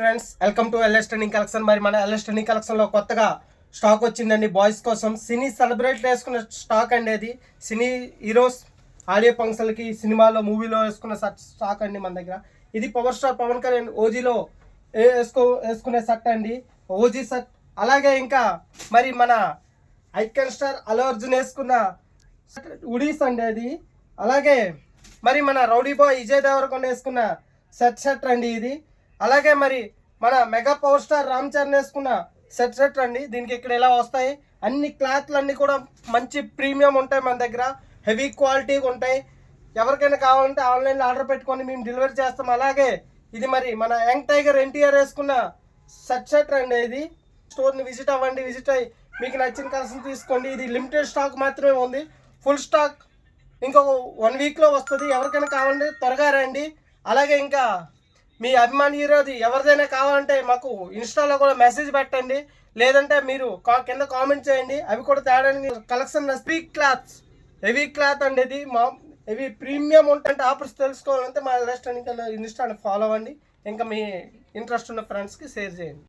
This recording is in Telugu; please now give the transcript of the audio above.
Friends, welcome to LS trending collection. మరి మన ఎల్ఎస్ ట్రెండింగ్ కలెక్షన్లో కొత్తగా స్టాక్ వచ్చిందండి. బాయ్స్ కోసం సినీ సెలబ్రేట్ వేసుకున్న స్టాక్ అండి. అది సినీ హీరోస్ ఆడియో ఫంక్షన్లకి, సినిమాలో, మూవీలో వేసుకున్న స్టాక్ అండి మన దగ్గర. ఇది పవర్ స్టార్ పవన్ కళ్యాణ్ ఓజీలో వేసుకునే షర్ట్ అండి, ఓజీ షర్ట్. అలాగే ఇంకా మరి మన ఐకాన్ స్టార్ అల్లు అర్జున్ వేసుకున్న ఉడీస్ అండి అది. అలాగే మరి మన రౌడీ బాయ్ విజయ్ దేవరకొండ వేసుకున్న షర్ట్ అండి ఇది. అలాగే మరి మన mega power star Ram Charan వేసుకున్న షర్ట్ అండి. దీనికి ఇక్కడ ఎలా వస్తాయి, అన్ని క్లాత్లు అన్నీ కూడా మంచి ప్రీమియం ఉంటాయి మన దగ్గర, హెవీ క్వాలిటీగా ఉంటాయి. ఎవరికైనా కావాలంటే ఆన్లైన్లో ఆర్డర్ పెట్టుకొని మేము డెలివరీ చేస్తాం. అలాగే ఇది మరి మన యంగ్ టైగర్ ఎన్టీఆర్ వేసుకున్న షర్ట్ అండి. ఇది స్టోర్ని విజిట్ అవ్వండి, విజిట్ అయ్యి మీకు నచ్చిన కలెక్షన్ తీసుకోండి. ఇది లిమిటెడ్ స్టాక్ మాత్రమే ఉంది, ఫుల్ స్టాక్ ఇంకొక 1 వీక్లో వస్తుంది. ఎవరికైనా కావాలంటే త్వరగా రండి. అలాగే ఇంకా మీ అభిమాని హీరోది ఎవరిదైనా కావాలంటే మాకు ఇన్స్టాలో కూడా మెసేజ్ పెట్టండి, లేదంటే మీరు కింద కామెంట్ చేయండి. అవి కూడా తేడానికి collection speak clothes, heavy cloth అండి. ఇది హెవీ ప్రీమియం ఉంటే ఆఫర్స్ తెలుసుకోవాలంటే మా రెస్టారెంట్ ఇన్స్టాని ఫాలో అవ్వండి. ఇంకా మీ ఇంట్రెస్ట్ ఉన్న ఫ్రెండ్స్కి షేర్ చేయండి.